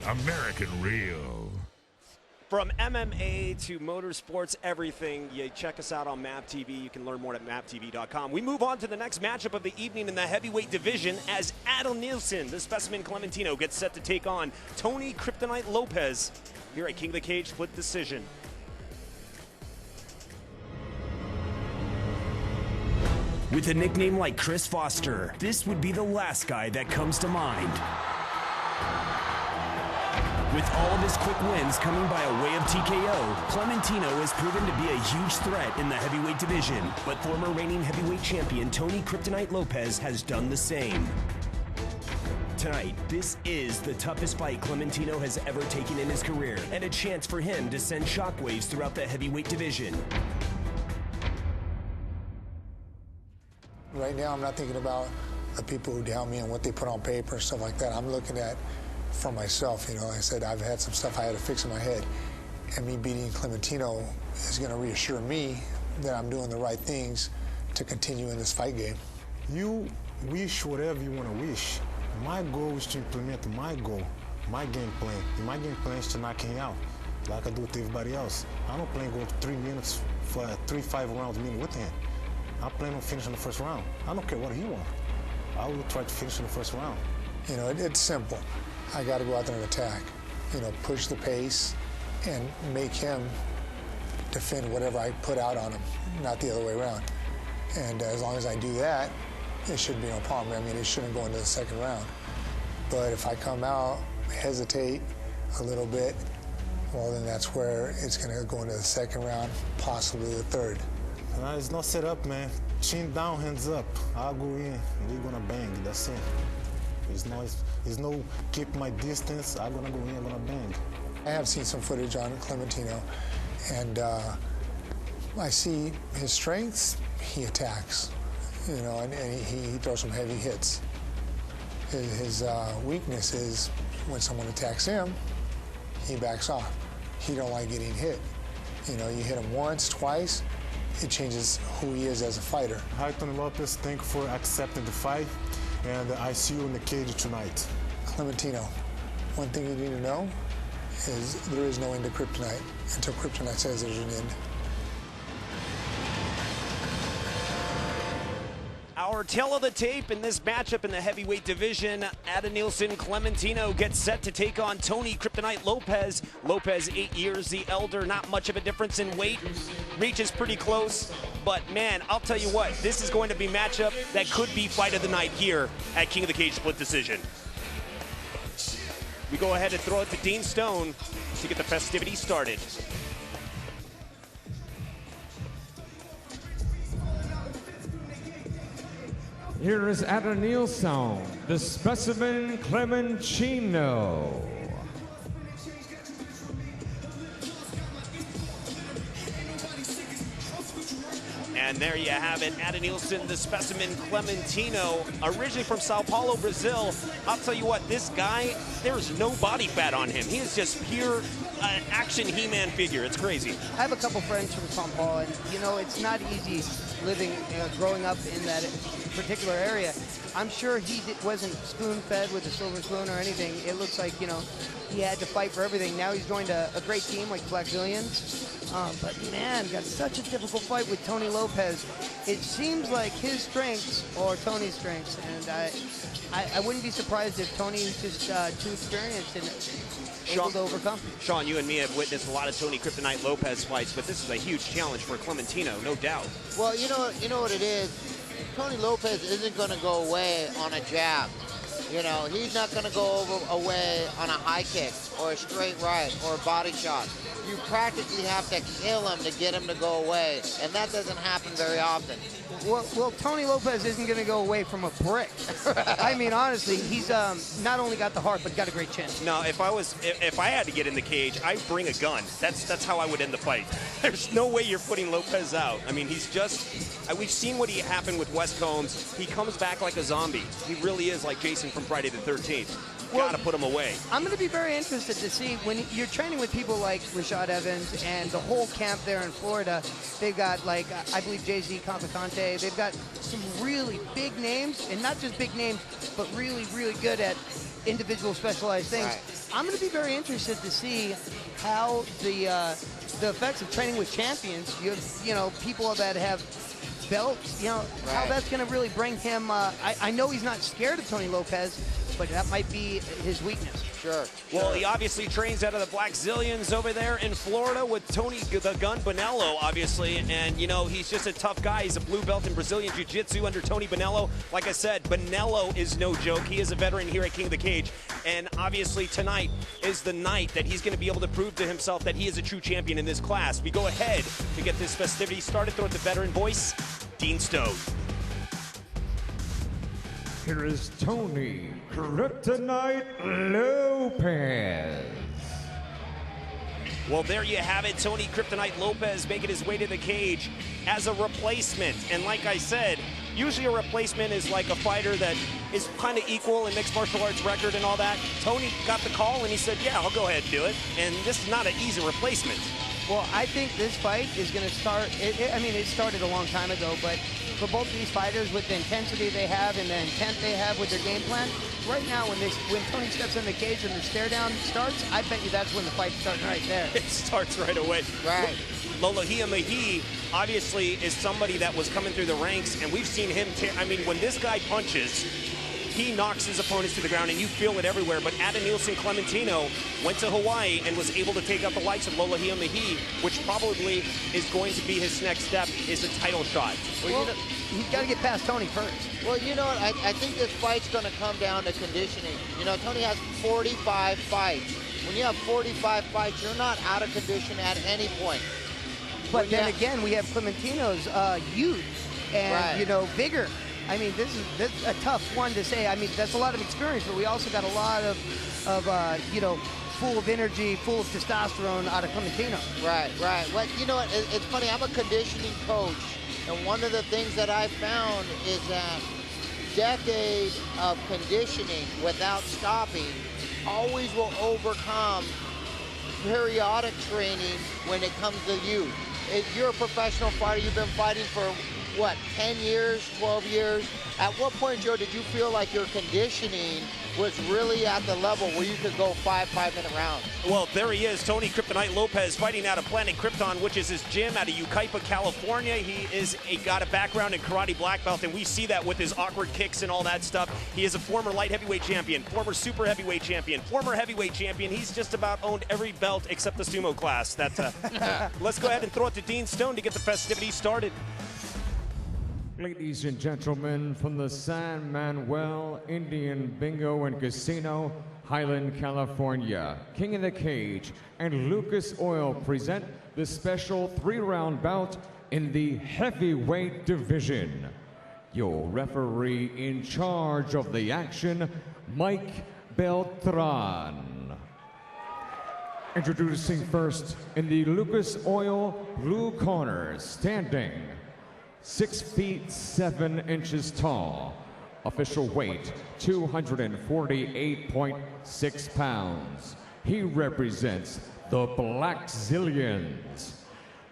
American Real. From MMA to motorsports, everything, you check us out on MAP TV. You can learn more at maptv.com. We move on to the next matchup of the evening in the heavyweight division as Adenilson, the Specimen Clementino, gets set to take on Tony Kryptonite Lopez here at King of the Cage split decision. With a nickname like Chris Foster, this would be the last guy that comes to mind. With all of his quick wins coming by a way of TKO, Clementino has proven to be a huge threat in the heavyweight division, but former reigning heavyweight champion Tony Kryptonite Lopez has done the same. Tonight, this is the toughest fight Clementino has ever taken in his career, and a chance for him to send shockwaves throughout the heavyweight division. Right now, I'm not thinking about the people who doubt me and what they put on paper and stuff like that. I'm looking at for myself, you know. Like I said, I've had some stuff I had to fix in my head, and me beating Clementino is going to reassure me that I'm doing the right things to continue in this fight game. You wish whatever you want to wish. My goal is to implement my goal, my game plan. And my game plan is to knock him out, like I do with everybody else. I don't plan to go 3 minutes for 3-5 rounds meeting with him. I plan on finishing the first round. I don't care what he wants. I will try to finish in the first round. You know, it's simple. I got to go out there and attack. You know, push the pace and make him defend whatever I put out on him, not the other way around. And as long as I do that, it shouldn't be no problem. I mean, it shouldn't go into the second round. But if I come out, hesitate a little bit, well, then that's where it's going to go into the second round, possibly the third. It's not set up, man. Chin down, hands up. I'll go in, and we're gonna bang. That's it. There's no keep my distance. I'm gonna go in, I'm gonna bang. I have seen some footage on Clementino, and I see his strengths. He attacks, you know, and he throws some heavy hits. His weakness is when someone attacks him, he backs off. He don't like getting hit. You know, you hit him once, twice, it changes who he is as a fighter. Hi, Tony Lopez. Thank you for accepting the fight, and I see you in the cage tonight. Clementino, one thing you need to know is there is no end to kryptonite until kryptonite says there's an end. Our tail of the tape in this matchup in the heavyweight division, Adenilson Clementino gets set to take on Tony Kryptonite Lopez. Lopez, 8 years the elder, not much of a difference in weight. Reach is pretty close, but man, I'll tell you what, this is going to be a matchup that could be fight of the night here at King of the Cage split decision. We go ahead and throw it to Dean Stone to get the festivities started. Here is Adenilson, the Specimen Clementino. And there you have it, Adenilson, the Specimen Clementino, originally from Sao Paulo, Brazil. I'll tell you what, this guy, there's no body fat on him. He is just pure action He-Man figure. It's crazy. I have a couple friends from Sao Paulo, and you know, it's not easy living, growing up in that particular area. I'm sure he wasn't spoon-fed with a silver spoon or anything. It looks like, you know, he had to fight for everything. Now he's joined a great team like Black Zillions. But man, got such a difficult fight with Tony Lopez. It seems like his strengths or Tony's strengths, and I wouldn't be surprised if Tony's just too experienced and able to overcome. Sean, you and me have witnessed a lot of Tony Kryptonite Lopez fights, but this is a huge challenge for Clementino, no doubt. Well, you know what it is? Tony Lopez isn't going to go away on a jab. You know, he's not going to go away on a high kick or a straight right or a body shot. You practically have to kill him to get him to go away, and that doesn't happen very often. Well, Tony Lopez isn't going to go away from a brick. I mean, honestly, he's not only got the heart, but got a great chin. No, if I had to get in the cage, I'd bring a gun. That's how I would end the fight. There's no way you're putting Lopez out. I mean, he's just, we've seen what happened with Wes Combs. He comes back like a zombie. He really is like Jason from Friday the 13th. Got to put him away. I'm going to be very interested to see when you're training with people like Rashad Evans and the whole camp there in Florida. They've got, like, I believe Jay-Z Complicante. They've got some really big names, and not just big names, but really, really good at individual specialized things. Right. I'm going to be very interested to see how the effects of training with champions, you know, people that have belts, you know, how that's going to really bring him. I know he's not scared of Tony Lopez, but that might be his weakness. Sure. Well, he obviously trains out of the Black Zillions over there in Florida with Tony the Gun Bonello, obviously. And, you know, he's just a tough guy. He's a blue belt in Brazilian Jiu-Jitsu under Tony Bonello. Like I said, Bonello is no joke. He is a veteran here at King of the Cage. And obviously tonight is the night that he's going to be able to prove to himself that he is a true champion in this class. We go ahead to get this festivity started. Throw it to veteran voice, Dean Stone. Here is Tony Kryptonite Lopez. Well, there you have it. Tony Kryptonite Lopez making his way to the cage as a replacement. And like I said, usually a replacement is like a fighter that is kind of equal in mixed martial arts record and all that. Tony got the call and he said, yeah, I'll go ahead and do it. And this is not an easy replacement. Well, I think this fight is going to start, I mean, it started a long time ago, but for both these fighters with the intensity they have and the intent they have with their game plan, right now when Tony steps in the cage and the stare down starts, I bet you that's when the fight's starting right there. It starts right away. Right. Lolohea Mahi obviously is somebody that was coming through the ranks, and we've seen him, I mean, when this guy punches, he knocks his opponents to the ground, and you feel it everywhere. But Adenilson Clementino went to Hawaii and was able to take out the likes of Lolohea Mahi, which probably is going to be his next step, is a title shot. Well, he's got to get past Tony first. Well, you know what? I think this fight's going to come down to conditioning. You know, Tony has 45 fights. When you have 45 fights, you're not out of condition at any point. But then again, we have Clementino's youth and, you know, vigor. I mean, this is a tough one to say. I mean, that's a lot of experience, but we also got a lot of you know, full of energy, full of testosterone out of Clementino. Right, right. Well, you know what? It's funny. I'm a conditioning coach, and one of the things that I found is that decades of conditioning without stopping always will overcome periodic training when it comes to youth. You're a professional fighter. You've been fighting for what, 10 years, 12 years? At what point, Joe, did you feel like your conditioning was really at the level where you could go 5-minute rounds? Well, there he is, Tony Kryptonite Lopez, fighting out of Planet Krypton, which is his gym out of Yucaipa, California. He got a background in karate black belt, and we see that with his awkward kicks and all that stuff. He is a former light heavyweight champion, former super heavyweight champion, former heavyweight champion. He's just about owned every belt except the sumo class. Let's go ahead and throw it to Dean Stone to get the festivities started. Ladies and gentlemen, from the San Manuel Indian Bingo and Casino, Highland, California, King of the Cage and Lucas Oil present the special 3-round bout in the heavyweight division. Your referee in charge of the action, Mike Beltran. Introducing first in the Lucas Oil blue corner, standing 6 feet 7 inches tall, official weight 248.6 pounds. He represents the Black Zillions.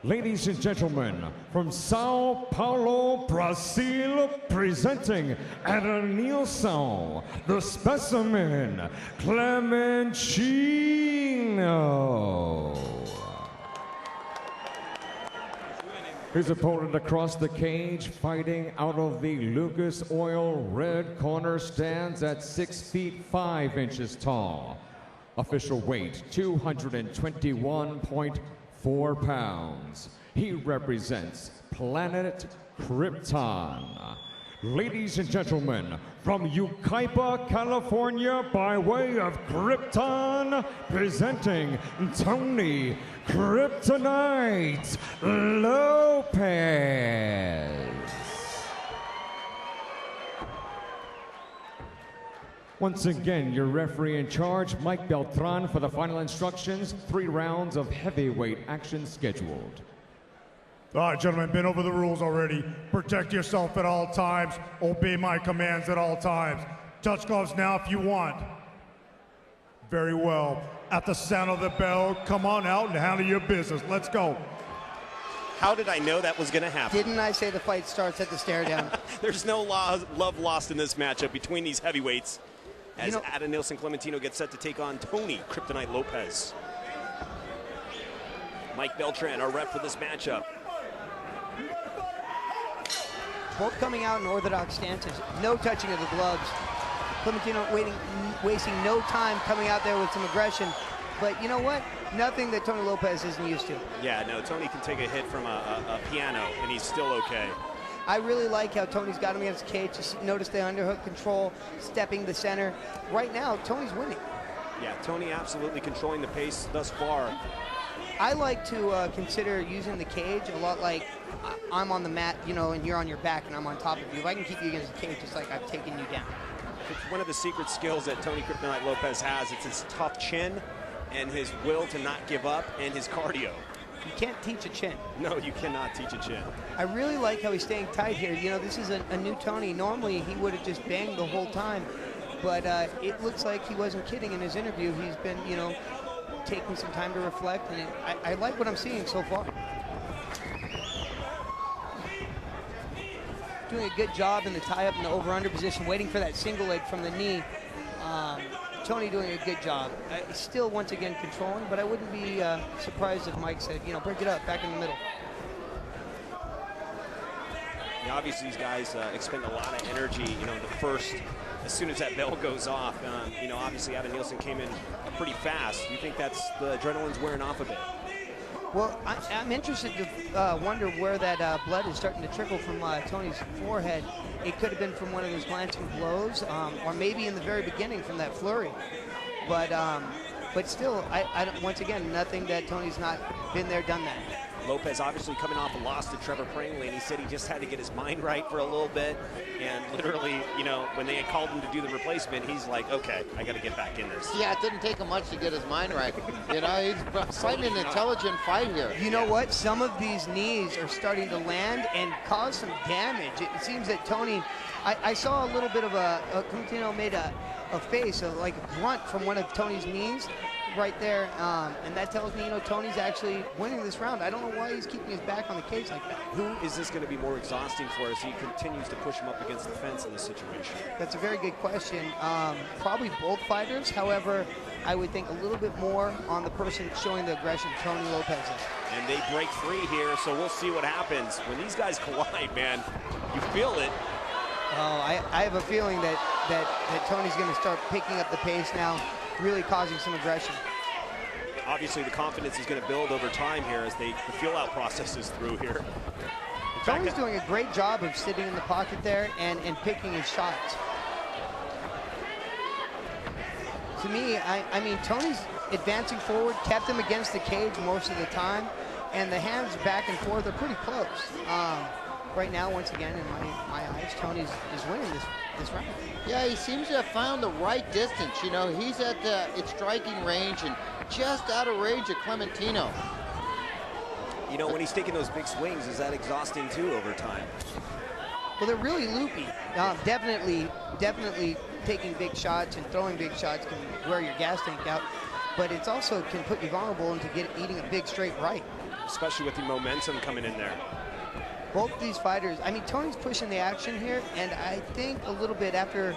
Ladies and gentlemen, from Sao Paulo, Brazil, presenting Adenilson, the Specimen, Clementino. His opponent across the cage, fighting out of the Lucas Oil red corner, stands at 6 feet 5 inches tall. Official weight 221.4 pounds. He represents Planet Krypton. Ladies and gentlemen, from Yucaipa, California, by way of Krypton, presenting Tony Kryptonite Lopez. Once again, your referee in charge, Mike Beltran, for the final instructions. 3 rounds of heavyweight action scheduled. All right, gentlemen, been over the rules already. Protect yourself at all times. Obey my commands at all times. Touch gloves now if you want. Very well. At the sound of the bell, come on out and handle your business. Let's go. How did I know that was going to happen? Didn't I say the fight starts at the stare down? There's no love lost in this matchup between these heavyweights. as Adenilson Clementino gets set to take on Tony Kryptonite Lopez. Mike Beltran, our rep for this matchup. Both coming out in orthodox stances. No touching of the gloves. Clementino wasting no time coming out there with some aggression. But you know what? Nothing that Tony Lopez isn't used to. Yeah, no, Tony can take a hit from a piano, and he's still okay. I really like how Tony's got him against the cage. Just notice the underhook control, stepping the center. Right now, Tony's winning. Yeah, Tony absolutely controlling the pace thus far. I like to consider using the cage a lot like I'm on the mat, you know, and you're on your back and I'm on top of you. If I can keep you against the cage, it's like I've taken you down. It's one of the secret skills that Tony Kryptonite Lopez has. It's his tough chin and his will to not give up and his cardio. You can't teach a chin. No, you cannot teach a chin. I really like how he's staying tight here. You know, this is a new Tony. Normally, he would have just banged the whole time. But it looks like he wasn't kidding in his interview. He's been, you know, taking some time to reflect, and I like what I'm seeing so far. Doing a good job in the tie-up in the over-under position, waiting for that single leg from the knee. Tony doing a good job. Still, once again, controlling, but I wouldn't be surprised if Mike said, you know, break it up, back in the middle. Yeah, obviously, these guys expend a lot of energy, you know, as soon as that bell goes off. You know, obviously, Adenilson came in pretty fast. You think that's the adrenaline's wearing off a bit? Well, I'm interested to wonder where that blood is starting to trickle from Tony's forehead. It could have been from one of those glancing blows, or maybe in the very beginning from that flurry. But still, once again, nothing that Tony's not been there, done that. Lopez obviously coming off a loss to Trevor Prangley, and he said he just had to get his mind right for a little bit. And literally, you know, when they had called him to do the replacement, he's like, okay, I got to get back in this. Yeah, it didn't take him much to get his mind right. You know, he's fighting an intelligent fight here. You know what? Some of these knees are starting to land and cause some damage. It seems that Tony, I saw a little bit of Clementino made a face, like a grunt from one of Tony's knees right there, and that tells me, you know, Tony's actually winning this round. I don't know why he's keeping his back on the cage like that. Who is this going to be more exhausting for as he continues to push him up against the fence in this situation? That's a very good question. Probably both fighters. However, I would think a little bit more on the person showing the aggression, Tony Lopez. And they break free here, so we'll see what happens. When these guys collide, man, you feel it. Oh, I have a feeling that Tony's going to start picking up the pace now, really causing some aggression. Obviously, the confidence is going to build over time here as the feel-out process is through here. Tony's doing a great job of sitting in the pocket there and picking his shots. To me, I mean, Tony's advancing forward, kept him against the cage most of the time, and the hands back and forth are pretty close. Right now, once again, in my eyes, Tony is winning this round. Yeah, he seems to have found the right distance. You know, he's at its striking range and just out of range of Clementino. You know, when he's taking those big swings, is that exhausting too over time? Well, they're really loopy. Definitely taking big shots and throwing big shots can wear your gas tank out, but it's also can put you vulnerable into eating a big straight right. Especially with the momentum coming in there. Both these fighters, I mean, Tony's pushing the action here, and I think a little bit after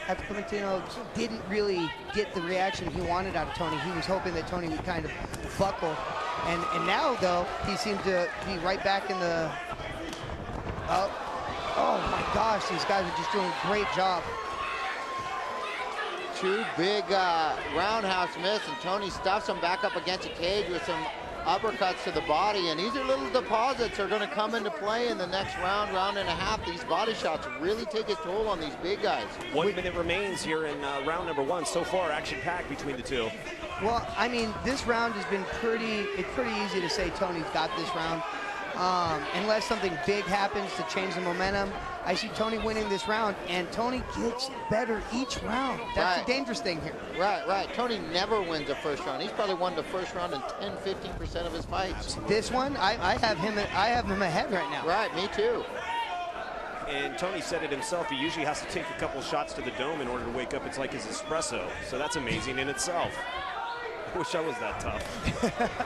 Clementino didn't really get the reaction he wanted out of Tony. He was hoping that Tony would kind of buckle. And now, though, he seemed to be right back in the... Oh my gosh, these guys are just doing a great job. Two big roundhouse miss, and Tony stuffs him back up against the cage with some uppercuts to the body, and these are little deposits that are going to come into play in the next round and a half. These body shots really take a toll on these big guys. 1 minute remains here in round number one. So far, action-packed between the two. Well, I mean, this round has been pretty easy to say Tony's got this round. Unless something big happens to change the momentum, I see Tony winning this round, and Tony gets better each round. That's the dangerous thing here. Right. Tony never wins the first round. He's probably won the first round in 10-15% of his fights. This one, I have him ahead right now. Right, me too. And Tony said it himself, he usually has to take a couple shots to the dome in order to wake up. It's like his espresso. So that's amazing in itself. I wish I was that tough.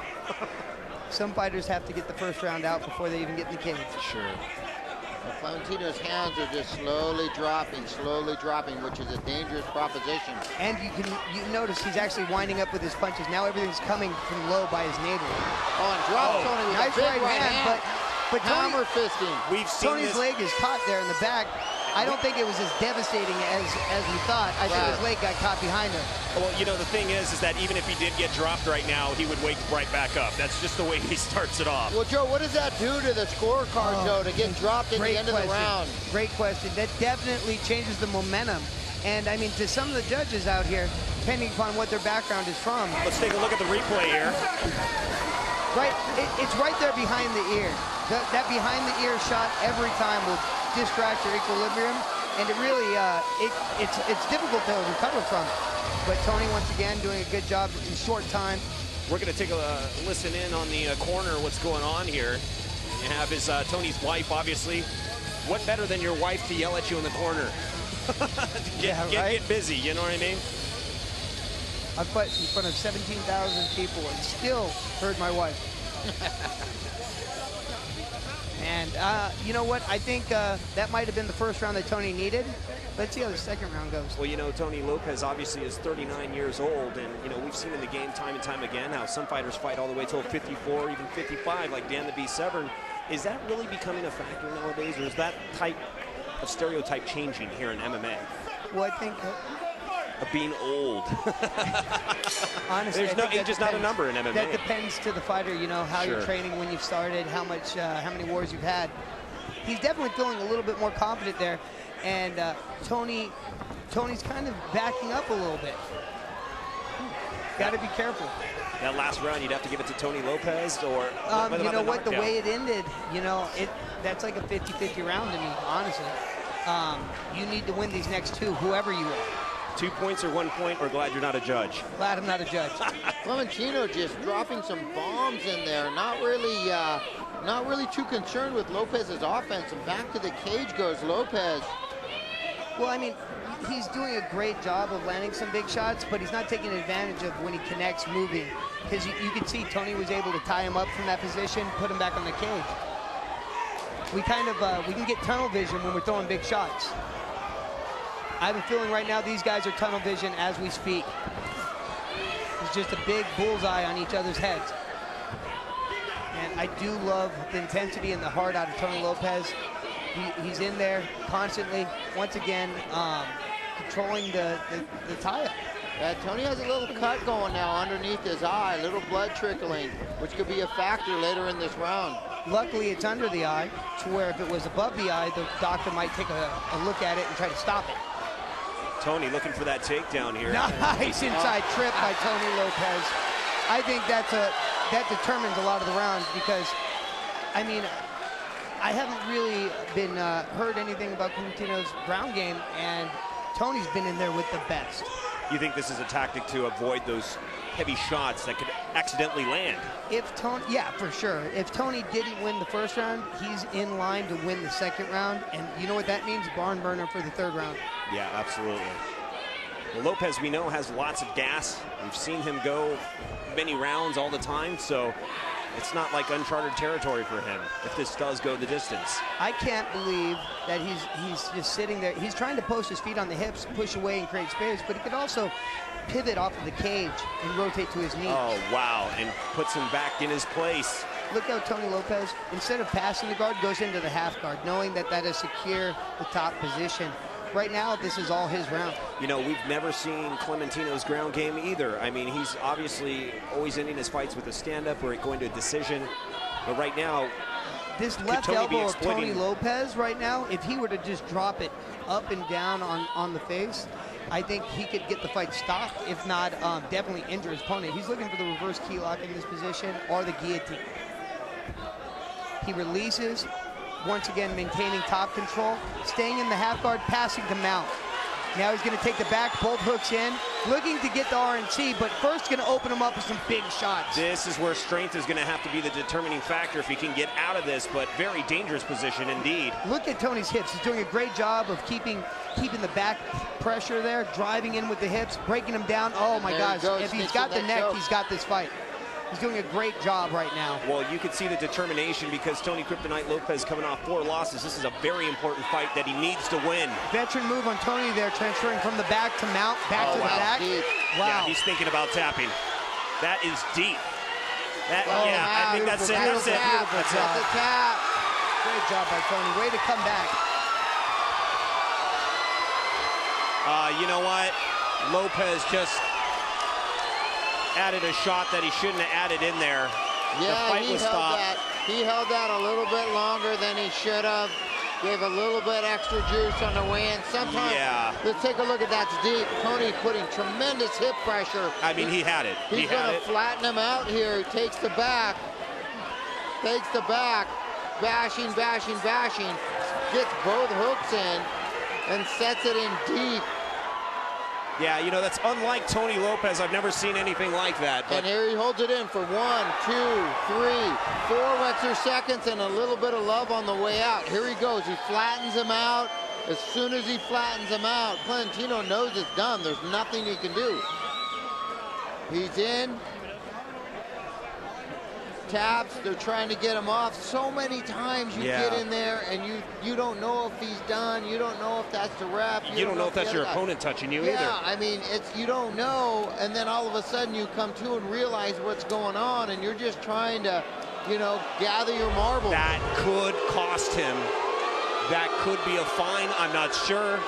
Some fighters have to get the first round out before they even get in the cage. Sure. Clementino's hands are just slowly dropping, which is a dangerous proposition. And you notice he's actually winding up with his punches. Now everything's coming from low by his navel. Oh, and drops Tony with nice a big right hand. But hammer fisting. We've seen Tony's leg is caught there in the back. I don't think it was as devastating as we thought. I think his leg got caught behind him. Well, you know, the thing is that even if he did get dropped right now, he would wake right back up. That's just the way he starts it off. Well, Joe, what does that do to the scorecard, Joe, to get dropped at the end of the round? Great question. That definitely changes the momentum. And, I mean, to some of the judges out here, depending upon what their background is from. Let's take a look at the replay here. Right, it's right there behind the ear. That behind the ear shot every time will distract your equilibrium, and it really it's difficult to recover from. But Tony once again doing a good job in short time. We're going to take a listen in on the corner what's going on here. You have his Tony's wife, obviously. What better than your wife to yell at you in the corner? Get busy, you know what I mean? I've fought in front of 17,000 people and still heard my wife. And you know what? I think that might have been the first round that Tony needed. Let's see how the second round goes. Well, you know, Tony Lopez obviously is 39 years old, and, you know, we've seen in the game time and time again how some fighters fight all the way till 54, even 55, like Dan the Beast Severn. Is that really becoming a factor nowadays, or is that type of stereotype changing here in MMA? Well, I think... of being old. Honestly, there's no age is not a number in MMA. That depends to the fighter, you know, how you're training, when you've started, how many wars you've had. He's definitely feeling a little bit more confident there, and Tony's kind of backing up a little bit. Got to be careful. That last round, you'd have to give it to Tony Lopez, or you know what? The way it ended, you know, that's like a 50-50 round to me, honestly. You need to win these next two, whoever you are. 2 points or 1 point, or glad you're not a judge? Glad I'm not a judge. Clementino just dropping some bombs in there. Not really too concerned with Lopez's offense. And back to the cage goes Lopez. Well, I mean, he's doing a great job of landing some big shots, but he's not taking advantage of when he connects moving. Because you can see Tony was able to tie him up from that position, put him back on the cage. We can get tunnel vision when we're throwing big shots. I have a feeling right now these guys are tunnel vision as we speak. It's just a big bullseye on each other's heads. And I do love the intensity and the heart out of Tony Lopez. He's in there constantly, once again, controlling the tie-up. Yeah, Tony has a little cut going now underneath his eye, a little blood trickling, which could be a factor later in this round. Luckily, it's under the eye, to where if it was above the eye, the doctor might take a look at it and try to stop it. Tony looking for that takedown here. Nice inside trip by Tony Lopez. I think that determines a lot of the rounds, because, I mean, I haven't really been heard anything about Clementino's ground game, and Tony's been in there with the best. You think this is a tactic to avoid those heavy shots that could accidentally land? Yeah, for sure. If Tony didn't win the first round, he's in line to win the second round, and you know what that means? Barn burner for the third round. Yeah, absolutely. Well, Lopez, we know, has lots of gas. We've seen him go many rounds all the time, so it's not like uncharted territory for him if this does go the distance. I can't believe that he's just sitting there. He's trying to post his feet on the hips, push away and create space, but he could also pivot off of the cage and rotate to his knees. Oh, wow, and puts him back in his place. Look how Tony Lopez, instead of passing the guard, goes into the half guard, knowing that is secure the top position. Right now, this is all his round. You know, we've never seen Clementino's ground game either. I mean, he's obviously always ending his fights with a stand-up or going to a decision. But right now, this left elbow of Tony Lopez right now, if he were to just drop it up and down on the face, I think he could get the fight stopped, if not definitely injure his opponent. He's looking for the reverse key lock in this position or the guillotine. He releases, once again maintaining top control, staying in the half guard, passing to mount. Now he's going to take the back, both hooks in, looking to get the RNC, but first going to open him up with some big shots. This is where strength is going to have to be the determining factor if he can get out of this, but very dangerous position indeed. Look at Tony's hips. He's doing a great job of keeping the back pressure there, driving in with the hips, breaking him down. Oh my gosh, if he's got the neck, he's got this fight. He's doing a great job right now. Well, you can see the determination because Tony Kryptonite Lopez coming off 4 losses. This is a very important fight that he needs to win. Veteran move on Tony there, transferring from the back to mount, back to the back. Deep. Wow. Yeah, he's thinking about tapping. That is deep. That, Oh, yeah, wow. I think that's it. That's it. That's the tap. Great job by Tony. Way to come back. You know what? Lopez just added a shot that he shouldn't have added in there. Yeah, the fight was stopped. He held that a little bit longer than he should have. Gave a little bit extra juice on the way in. Sometimes, let's take a look at that's deep. Tony putting tremendous hip pressure. I mean, he had it. He's going to flatten him out here. He takes the back. Bashing. Gets both hooks in and sets it in deep. Yeah, you know, that's unlike Tony Lopez. I've never seen anything like that. But and here he holds it in for 1, 2, 3, 4 extra seconds and a little bit of love on the way out. Here he goes. He flattens him out. As soon as he flattens him out, Clementino knows it's done. There's nothing he can do. He's in. Taps, they're trying to get him off. So many times you get in there and you don't know if he's done. You don't know if that's the ref. You don't know if that's your opponent touching you either. Yeah, I mean, you don't know, and then all of a sudden you come to and realize what's going on, and you're just trying to, you know, gather your marbles. That could cost him. That could be a fine. I'm not sure.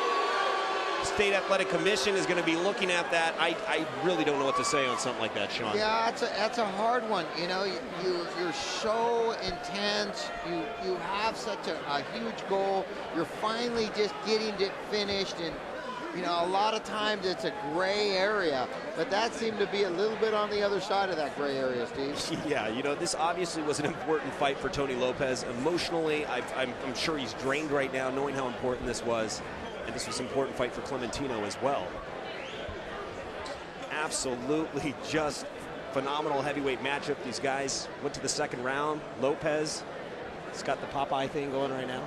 State Athletic Commission is going to be looking at that. I really don't know what to say on something like that, Sean. Yeah, that's a hard one. You know, you're so intense. You have such a huge goal. You're finally just getting it finished, and you know, a lot of times it's a gray area, but that seemed to be a little bit on the other side of that gray area, Steve. Yeah, you know, this obviously was an important fight for Tony Lopez. Emotionally, I'm sure he's drained right now, knowing how important this was. And this was an important fight for Clementino as well. Absolutely just phenomenal heavyweight matchup. These guys went to the 2nd round. Lopez, he's got the Popeye thing going right now.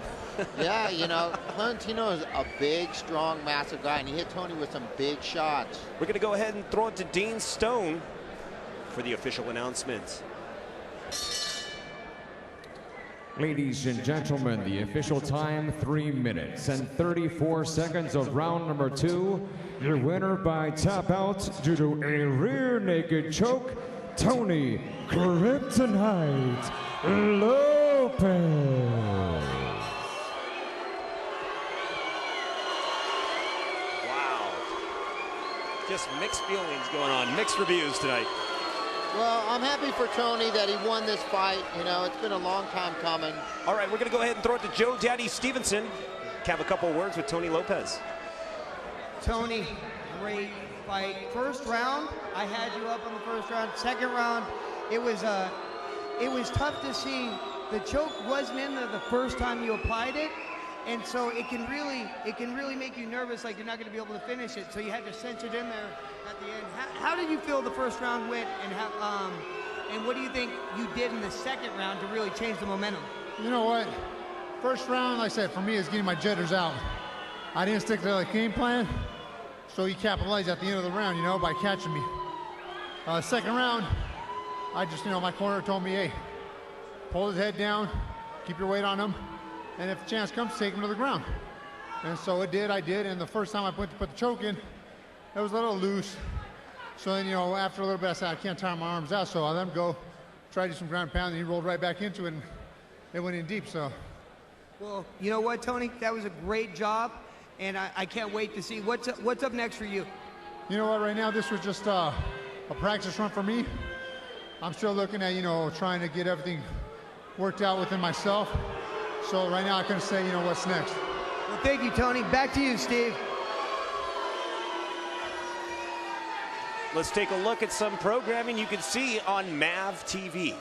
Yeah, you know, Clementino is a big, strong, massive guy, and he hit Tony with some big shots. We're going to go ahead and throw it to Dean Stone for the official announcement. Ladies and gentlemen, the official time, 3 minutes and 34 seconds of round number 2. Your winner by tap out due to a rear naked choke, Tony Kryptonite Lopez. Wow. Just mixed feelings going on, mixed reviews tonight. Well, I'm happy for Tony that he won this fight. You know, it's been a long time coming. All right, we're going to go ahead and throw it to Joe Daddy Stevenson. Have a couple words with Tony Lopez. Tony, great fight. First round, I had you up on the first round. Second round, it was tough to see. The choke wasn't in there the first time you applied it, and so it can really make you nervous, like you're not going to be able to finish it. So you had to cinch it in there at the end. How did you feel the first round went, and what do you think you did in the second round to really change the momentum? You know what? First round, like I said, for me, is getting my jitters out. I didn't stick to the game plan, so he capitalized at the end of the round, you know, by catching me. Second round, I just, you know, my corner told me, hey, pull his head down, keep your weight on him, and if a chance comes, take him to the ground. And so I did, and the first time I went to put the choke in, it was a little loose. So then, you know, after a little bit, I said, I can't tire my arms out, so I let him go, tried to do some ground pound, and he rolled right back into it, and it went in deep, so. Well, you know what, Tony? That was a great job, and I can't wait to see what's up next for you. You know what, right now, this was just a practice run for me. I'm still looking at, you know, trying to get everything worked out within myself. So right now, I couldn't say, you know, what's next. Well, thank you, Tony. Back to you, Steve. Let's take a look at some programming you can see on MAV TV.